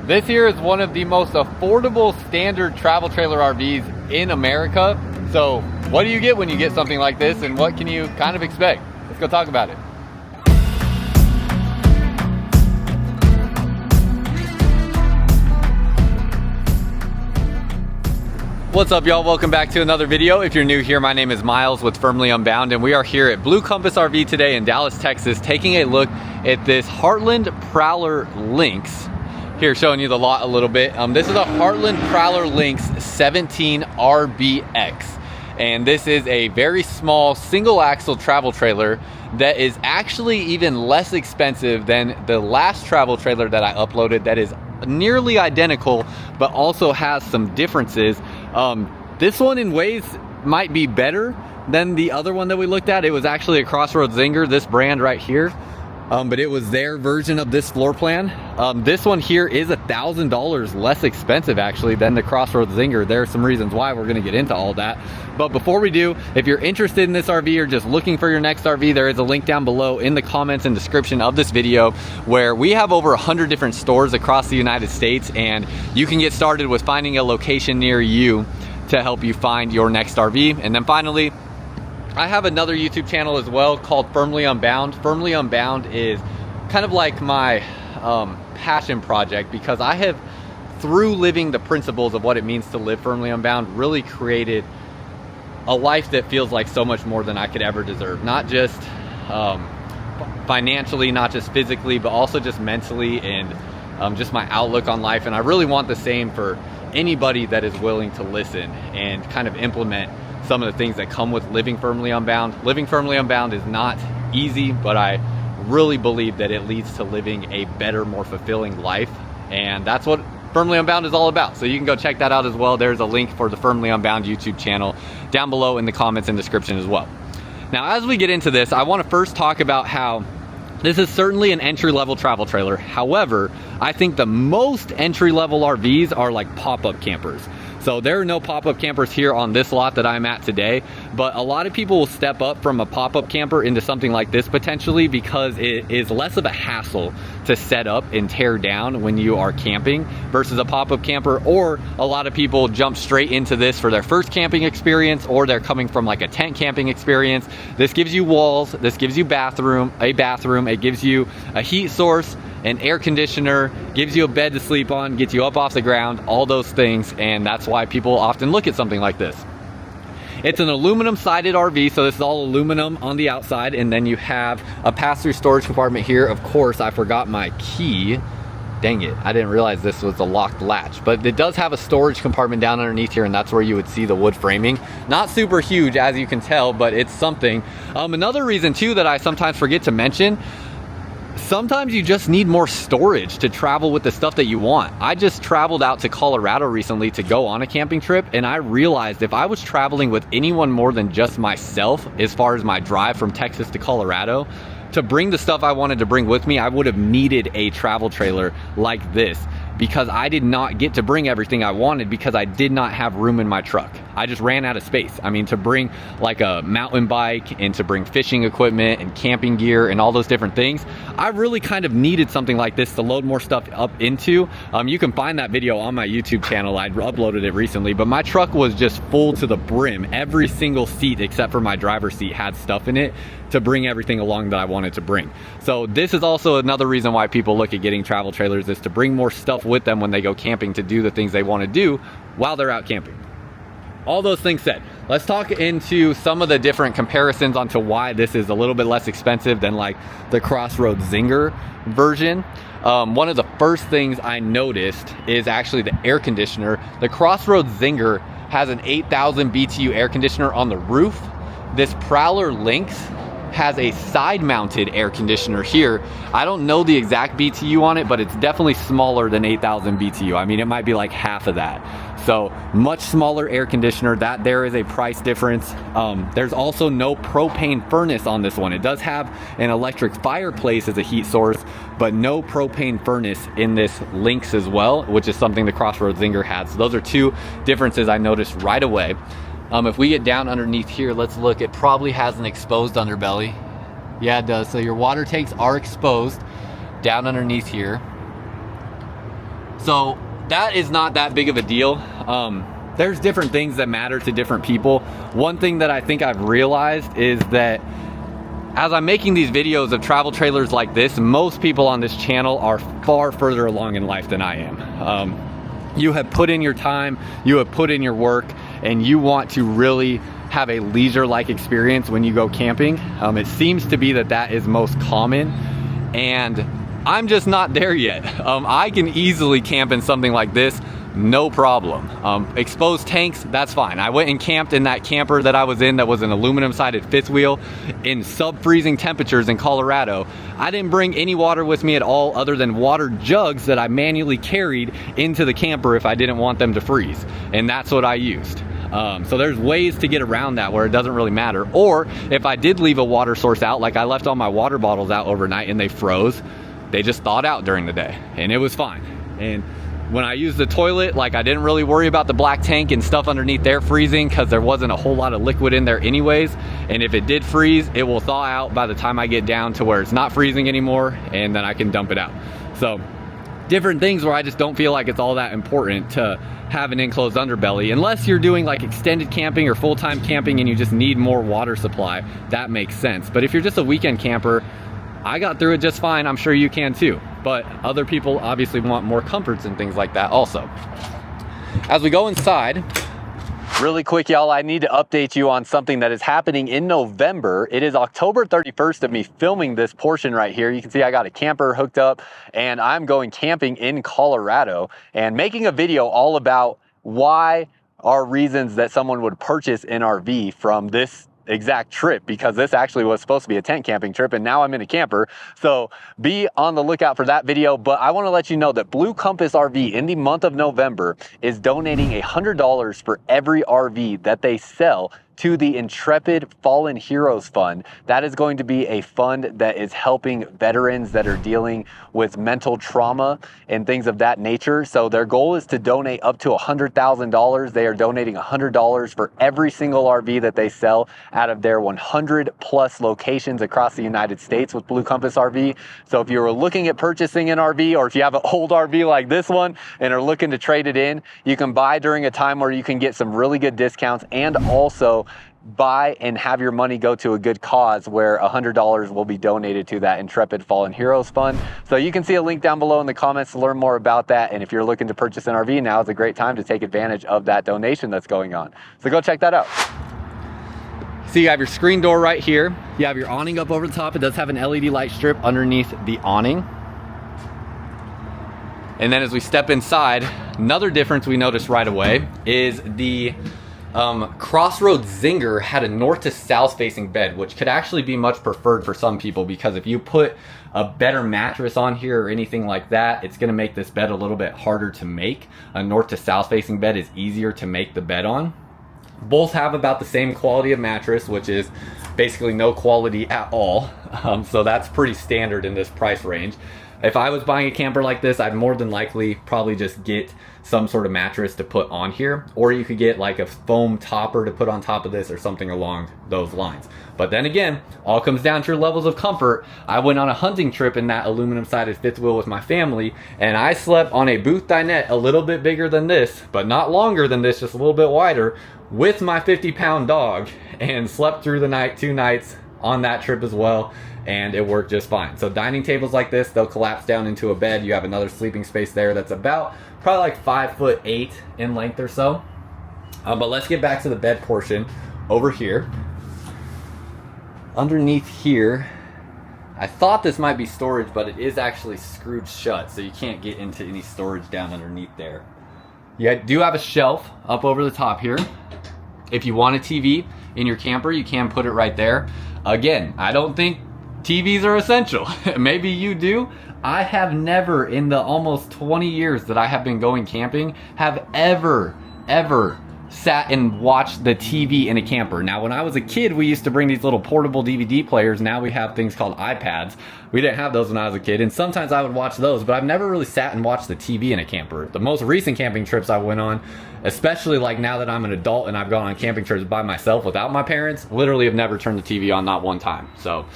This here is one of the most affordable standard travel trailer RVs in America. So what do you get when you get something like this, and what can you kind of expect? Let's go talk about it. What's up, y'all? Welcome back to another video. If you're new here, my name is Myles with Firmly Unbound, and we are here at Blue Compass RV today in Dallas, Texas, taking a look at this Heartland Prowler Lynx. Here, showing you the lot a little bit. This is a Heartland Prowler Lynx 17 RBX, and this is a very small single axle travel trailer that is actually even less expensive than the last travel trailer that I uploaded that is nearly identical, but also has some differences. This one in ways might be better than the other one that we looked at. It was actually a Crossroads Zinger, this brand right here. But it was their version of this floor plan. This one here is $1,000 less expensive actually than the Crossroads Zinger. There are some reasons why. We're going to get into all that. But before we do, if you're interested in this RV or just looking for your next RV, there is a link down below in the comments and description of this video where we have over 100 different stores across the United States, and you can get started with finding a location near you to help you find your next RV. And then finally, I have another YouTube channel as well called Firmly Unbound. Firmly Unbound is kind of like my passion project, because I have, through living the principles of what it means to live firmly unbound, really created a life that feels like so much more than I could ever deserve. Not just financially, not just physically, but also just mentally, and just my outlook on life. And I really want the same for anybody that is willing to listen and kind of implement some of the things that come with living firmly unbound. Living firmly unbound is not easy, but I really believe that it leads to living a better, more fulfilling life. And that's what Firmly Unbound is all about. So you can go check that out as well. There's a link for the Firmly Unbound YouTube channel down below in the comments and description as well. Now, as we get into this, I want to first talk about how this is certainly an entry-level travel trailer. However, I think the most entry-level RVs are like pop-up campers. So there are no pop-up campers here on this lot that I'm at today, but a lot of people will step up from a pop-up camper into something like this potentially because it is less of a hassle to set up and tear down when you are camping versus a pop-up camper. Or a lot of people jump straight into this for their first camping experience, or they're coming from like a tent camping experience. This gives you walls, this gives you a bathroom, it gives you a heat source, an air conditioner, gives you a bed to sleep on, gets you up off the ground, all those things. And that's why people often look at something like this. It's an aluminum sided RV, so this is all aluminum on the outside, and then you have a pass-through storage compartment here. Of course, I forgot my key. Dang it, I didn't realize this was a locked latch, but it does have a storage compartment down underneath here, and that's where you would see the wood framing. Not super huge, as you can tell, but it's something. Another reason too that I sometimes forget to mention, sometimes you just need more storage to travel with the stuff that you want. I just traveled out to Colorado recently to go on a camping trip, and I realized if I was traveling with anyone more than just myself, as far as my drive from Texas to Colorado, to bring the stuff I wanted to bring with me, I would have needed a travel trailer like this, because I did not get to bring everything I wanted because I did not have room in my truck. I just ran out of space. I mean, to bring like a mountain bike and to bring fishing equipment and camping gear and all those different things, I really kind of needed something like this to load more stuff up into. You can find that video on my YouTube channel. I uploaded it recently, but my truck was just full to the brim. Every single seat except for my driver's seat had stuff in it to bring everything along that I wanted to bring. So this is also another reason why people look at getting travel trailers, is to bring more stuff with them when they go camping, to do the things they want to do while they're out camping. All those things said, let's talk into some of the different comparisons onto why this is a little bit less expensive than like the Crossroads Zinger version. One of the first things I noticed is actually the air conditioner. The Crossroads Zinger has an 8,000 BTU air conditioner on the roof. This Prowler Lynx has a side mounted air conditioner here. I don't know the exact BTU on it, but it's definitely smaller than 8,000 BTU. I mean, it might be like half of that. So much smaller air conditioner. That there is a price difference. There's also no propane furnace on this one. It does have an electric fireplace as a heat source, but no propane furnace in this Lynx as well, which is something the Crossroads Zinger has. So those are two differences I noticed right away. If we get down underneath here, let's look. It probably has an exposed underbelly. Yeah, it does. So your water tanks are exposed down underneath here. So that is not that big of a deal. There's different things that matter to different people. One thing that I think I've realized is that as I'm making these videos of travel trailers like this, most people on this channel are far further along in life than I am. You have put in your time, you have put in your work, and you want to really have a leisure-like experience when you go camping. It seems to be that that is most common, and I'm just not there yet. I can easily camp in something like this, no problem. Exposed tanks, that's fine. I went and camped in that camper that I was in that was an aluminum sided fifth wheel in sub-freezing temperatures in Colorado. I didn't bring any water with me at all other than water jugs that I manually carried into the camper if I didn't want them to freeze. And that's what I used. So there's ways to get around that where it doesn't really matter. Or if I did leave a water source out, like I left all my water bottles out overnight and they froze, they just thawed out during the day and it was fine. And when I used the toilet, like I didn't really worry about the black tank and stuff underneath there freezing because there wasn't a whole lot of liquid in there anyways. And if it did freeze, it will thaw out by the time I get down to where it's not freezing anymore, and then I can dump it out. So different things where I just don't feel like it's all that important to have an enclosed underbelly unless you're doing like extended camping or full-time camping and you just need more water supply. That makes sense. But if you're just a weekend camper, I got through it just fine. I'm sure you can too. But other people obviously want more comforts and things like that also. As we go inside, really quick, y'all, I need to update you on something that is happening in November. It is October 31st of me filming this portion right here. You can see I got a camper hooked up and I'm going camping in Colorado and making a video all about why are reasons that someone would purchase an RV from this exact trip, because this actually was supposed to be a tent camping trip and now I'm in a camper. So be on the lookout for that video. But I want to let you know that Blue Compass RV in the month of November is donating $100 for every RV that they sell to the Intrepid Fallen Heroes Fund. That is going to be a fund that is helping veterans that are dealing with mental trauma and things of that nature. So their goal is to donate up to $100,000. They are donating $100 for every single RV that they sell out of their 100 plus locations across the United States with Blue Compass RV. So if you're looking at purchasing an RV, or if you have an old RV like this one and are looking to trade it in, you can buy during a time where you can get some really good discounts, and also buy and have your money go to a good cause where $100 will be donated to that Intrepid Fallen Heroes Fund. So you can see a link down below in the comments to learn more about that. And if you're looking to purchase an RV, now is a great time to take advantage of that donation that's going on. So go check that out. So you have your screen door right here. You have your awning up over the top. It does have an LED light strip underneath the awning. And then as we step inside, another difference we noticed right away is the Crossroads Zinger had a north to south facing bed, which could actually be much preferred for some people, because if you put a better mattress on here or anything like that, it's going to make this bed a little bit harder to make. A north to south facing bed is easier to make the bed on. Both have about the same quality of mattress, which is basically no quality at all. So that's pretty standard in this price range. If I was buying a camper like this, I'd more than likely probably just get some sort of mattress to put on here, or you could get like a foam topper to put on top of this or something along those lines. But then again, all comes down to your levels of comfort. I went on a hunting trip in that aluminum sided fifth wheel with my family, and I slept on a booth dinette a little bit bigger than this, but not longer than this, just a little bit wider, with my 50-pound dog, and slept through the night 2 nights on that trip as well, and it worked just fine. So dining tables like this, they'll collapse down into a bed. You have another sleeping space there that's about probably like 5'8" in length or so. But let's get back to the bed portion over here. Underneath here, I thought this might be storage, but it is actually screwed shut, so you can't get into any storage down underneath there. You do have a shelf up over the top here. If you want a TV in your camper, you can put it right there. Again, I don't think TVs are essential. Maybe you do. I have never, in the almost 20 years that I have been going camping, have ever sat and watched the TV in a camper. Now, when I was a kid, we used to bring these little portable DVD players. Now we have things called iPads. We didn't have those when I was a kid, and sometimes I would watch those, but I've never really sat and watched the TV in a camper. The most recent camping trips I went on, especially like now that I'm an adult and I've gone on camping trips by myself without my parents, literally have never turned the TV on, not one time. So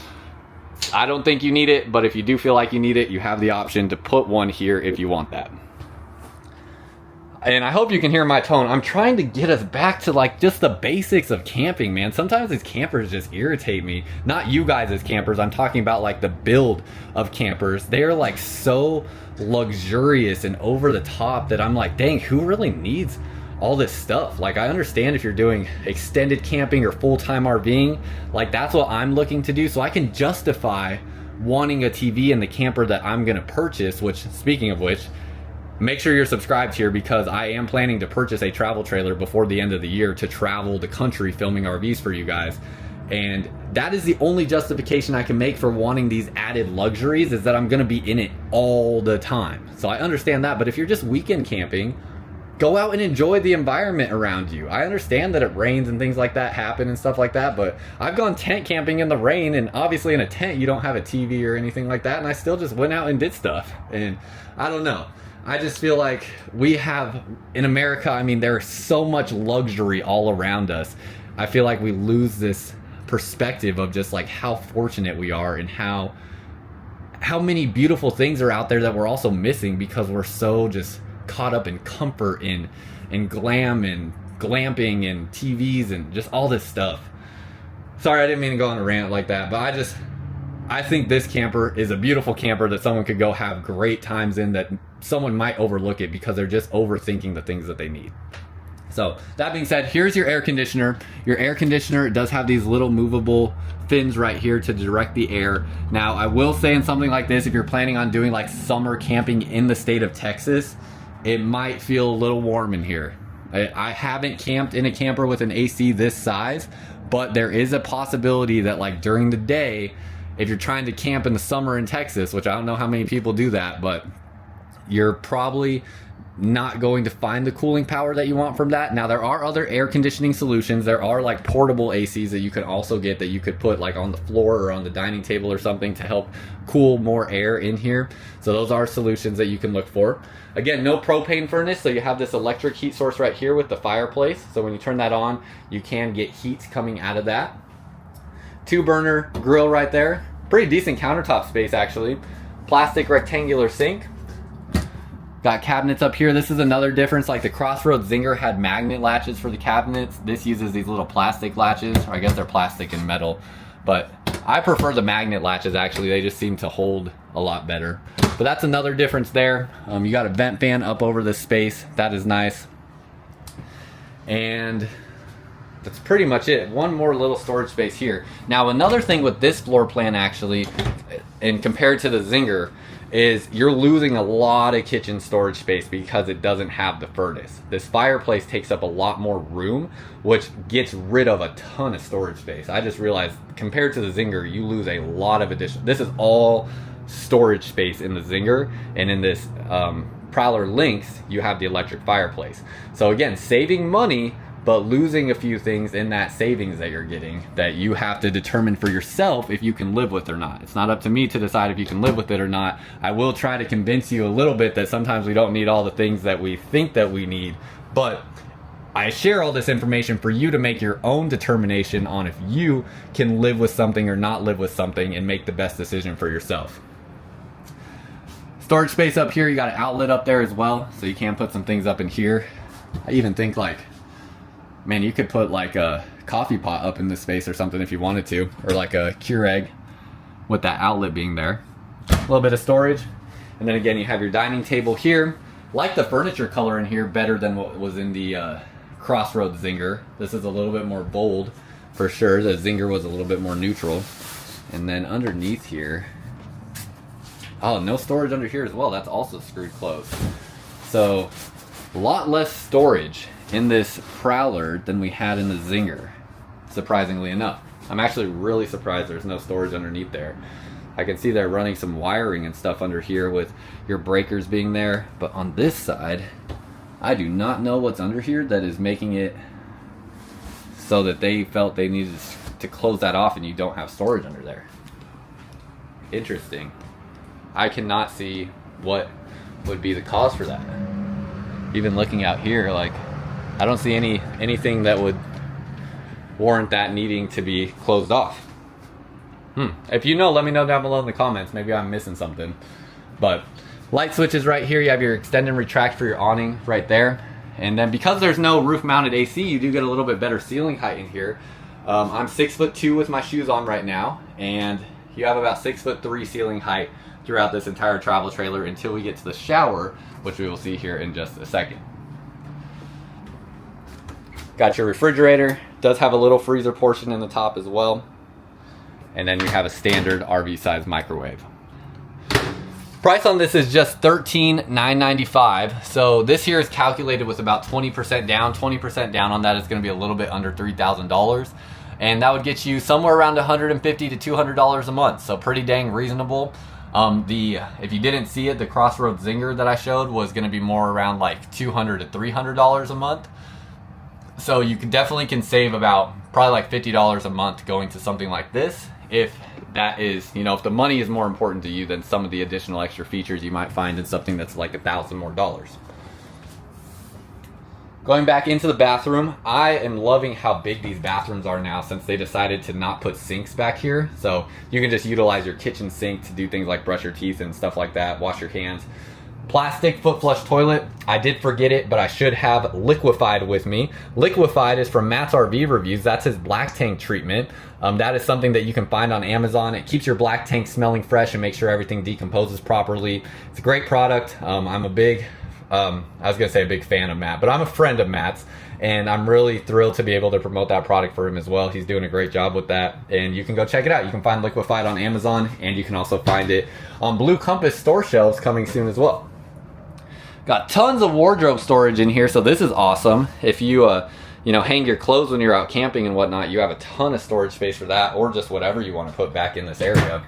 I don't think you need it, but if you do feel like you need it, you have the option to put one here if you want that. And I hope you can hear my tone. I'm trying to get us back to like just the basics of camping, man. Sometimes these campers just irritate me. Not you guys as campers. I'm talking about like the build of campers. They're like so luxurious and over the top that I'm like, dang, who really needs all this stuff? Like, I understand if you're doing extended camping or full-time RVing, like that's what I'm looking to do. So I can justify wanting a TV in the camper that I'm gonna purchase, which, speaking of which, make sure you're subscribed here because I am planning to purchase a travel trailer before the end of the year to travel the country filming RVs for you guys. And that is the only justification I can make for wanting these added luxuries, is that I'm gonna be in it all the time. So I understand that, but if you're just weekend camping, go out and enjoy the environment around you. I understand that it rains and things like that happen and stuff like that, but I've gone tent camping in the rain, and obviously in a tent you don't have a TV or anything like that, and I still just went out and did stuff. And I don't know. I just feel like we have, in America, I mean, there's so much luxury all around us. I feel like we lose this perspective of just like how fortunate we are and how many beautiful things are out there that we're also missing because we're so just caught up in comfort and glam and glamping and TVs and just all this stuff. Sorry, I didn't mean to go on a rant like that, but I think this camper is a beautiful camper that someone could go have great times in, that someone might overlook it because they're just overthinking the things that they need. So that being said, here's your air conditioner. Your air conditioner does have these little movable fins right here to direct the air. Now, I will say in something like this, if you're planning on doing like summer camping in the state of Texas, it might feel a little warm in here. I haven't camped in a camper with an AC this size, but there is a possibility that like during the day, if you're trying to camp in the summer in Texas, which I don't know how many people do that, but you're probably not going to find the cooling power that you want from that. Now, there are other air conditioning solutions. There are like portable ACs that you can also get, that you could put like on the floor or on the dining table or something to help cool more air in here. So those are solutions that you can look for. Again, no propane furnace, so you have this electric heat source right here with the fireplace. So when you turn that on, you can get heat coming out of that. 2-burner grill right there. Pretty decent countertop space, actually. Plastic rectangular sink. Got cabinets up here. This is another difference. Like the Crossroads Zinger had magnet latches for the cabinets. This uses these little plastic latches, or I guess they're plastic and metal. But I prefer the magnet latches, actually. They just seem to hold a lot better. But that's another difference there. You got a vent fan up over this space. That is nice. And that's pretty much it. One more little storage space here. Now, another thing with this floor plan, actually, and compared to the Zinger, is you're losing a lot of kitchen storage space because it doesn't have the furnace. This fireplace takes up a lot more room, which gets rid of a ton of storage space. I just realized compared to the Zinger, you lose a lot of additional. This is all storage space in the Zinger, and in this Prowler Lynx, you have the electric fireplace. So again, saving money, but losing a few things in that savings that you're getting that you have to determine for yourself if you can live with or not. It's not up to me to decide if you can live with it or not. I will try to convince you a little bit that sometimes we don't need all the things that we think that we need, but I share all this information for you to make your own determination on if you can live with something or not live with something and make the best decision for yourself. Storage space up here, you got an outlet up there as well, so you can put some things up in here. I even think like, man, you could put like a coffee pot up in this space or something if you wanted to, or like a Keurig with that outlet being there. A little bit of storage. And then again, you have your dining table here. Like the furniture color in here better than what was in the Crossroads Zinger. This is a little bit more bold for sure. The Zinger was a little bit more neutral. And then underneath here, oh, no storage under here as well. That's also screwed closed. So a lot less storage in this Prowler than we had in the Zinger, surprisingly enough. I'm actually really surprised there's no storage underneath there. I can see they're running some wiring and stuff under here with your breakers being there, but on this side, I do not know what's under here that is making it so that they felt they needed to close that off and you don't have storage under there. Interesting. I cannot see what would be the cause for that. Even looking out here, like, I don't see anything that would warrant that needing to be closed off. If you know, let me know down below in the comments. Maybe I'm missing something. But light switches right here. You have your extend and retract for your awning right there. And then because there's no roof mounted AC, you do get a little bit better ceiling height in here. I'm 6'2" with my shoes on right now, and you have about 6'3" ceiling height throughout this entire travel trailer until we get to the shower, which we will see here in just a second. Got your refrigerator, does have a little freezer portion in the top as well. And then you have a standard RV size microwave. Price on this is just $13,995. So this here is calculated with about 20% down. 20% down on that is going to be a little bit under $3,000. And that would get you somewhere around $150 to $200 a month. So pretty dang reasonable. If you didn't see it, the Crossroads Zinger that I showed was going to be more around like $200 to $300 a month. So you definitely can save about probably like $50 a month going to something like this. If that is, you know, if the money is more important to you than some of the additional extra features you might find in something that's like $1,000 more. Going back into the bathroom, I am loving how big these bathrooms are now since they decided to not put sinks back here. So you can just utilize your kitchen sink to do things like brush your teeth and stuff like that, wash your hands. Plastic foot flush toilet. I did forget it, but I should have Liquefied with me. Liquefied is from Matt's RV Reviews. That's his black tank treatment. That is something that you can find on Amazon. It keeps your black tank smelling fresh and makes sure everything decomposes properly. It's a great product. I'm a big, I was gonna say a big fan of Matt, but I'm a friend of Matt's, and I'm really thrilled to be able to promote that product for him as well. He's doing a great job with that, and you can go check it out. You can find Liquefied on Amazon, and you can also find it on Blue Compass store shelves coming soon as well. Got tons of wardrobe storage in here, so this is awesome. If you hang your clothes when you're out camping and whatnot, you have a ton of storage space for that, or just whatever you want to put back in this area.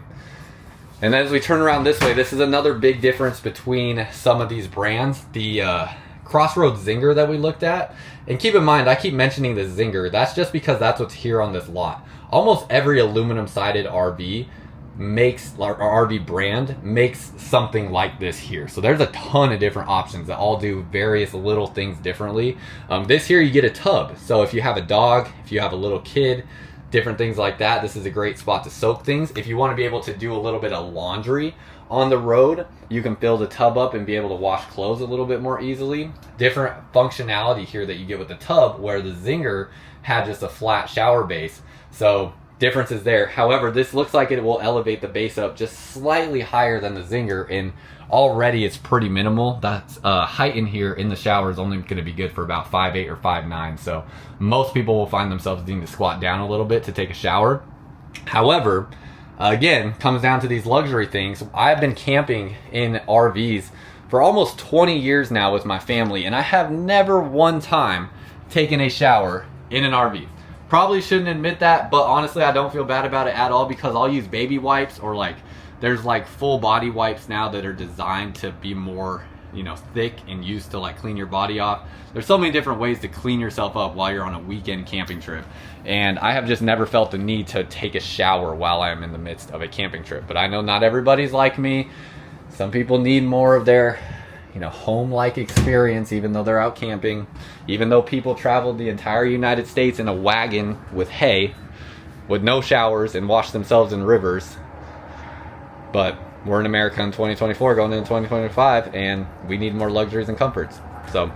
And then as we turn around this way, this is another big difference between some of these brands. The Crossroads Zinger that we looked at, and keep in mind, I keep mentioning the Zinger. That's just because that's what's here on this lot. Almost every aluminum sided RV makes, our RV brand makes something like this here. So there's a ton of different options that all do various little things differently. This here, you get a tub. So if you have a dog, if you have a little kid, different things like that, this is a great spot to soak things. If you want to be able to do a little bit of laundry on the road, you can fill the tub up and be able to wash clothes a little bit more easily. Different functionality here that you get with the tub, where the Zinger had just a flat shower base. So differences there. However, this looks like it will elevate the base up just slightly higher than the Zinger, and already it's pretty minimal. That's height in here in the shower is only going to be good for about 5'8" or 5'9", so most people will find themselves needing to squat down a little bit to take a shower. However, again, comes down to these luxury things. I've been camping in RVs for almost 20 years now with my family, and I have never one time taken a shower in an RV. Probably shouldn't admit that, but honestly, I don't feel bad about it at all, because I'll use baby wipes, or like there's like full body wipes now that are designed to be more, you know, thick and used to like clean your body off. There's so many different ways to clean yourself up while you're on a weekend camping trip, and I have just never felt the need to take a shower while I am in the midst of a camping trip. But I know not everybody's like me. Some people need more of their, you know, home-like experience, even though they're out camping, even though people traveled the entire United States in a wagon with hay, with no showers, and wash themselves in rivers. But we're in America in 2024 going into 2025, and we need more luxuries and comforts. So,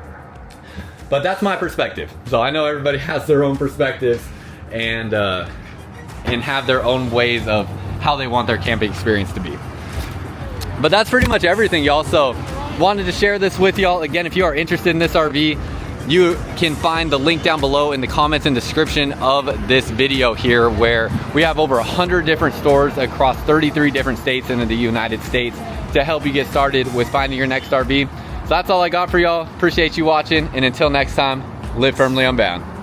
but that's my perspective. So I know everybody has their own perspectives, and have their own ways of how they want their camping experience to be. But that's pretty much everything, y'all. So wanted to share this with y'all. Again, if you are interested in this RV, you can find the link down below in the comments and description of this video here, where we have over 100 different stores across 33 different states in the United States to help you get started with finding your next RV. So that's all I got for y'all. Appreciate you watching, and until next time, live firmly unbound.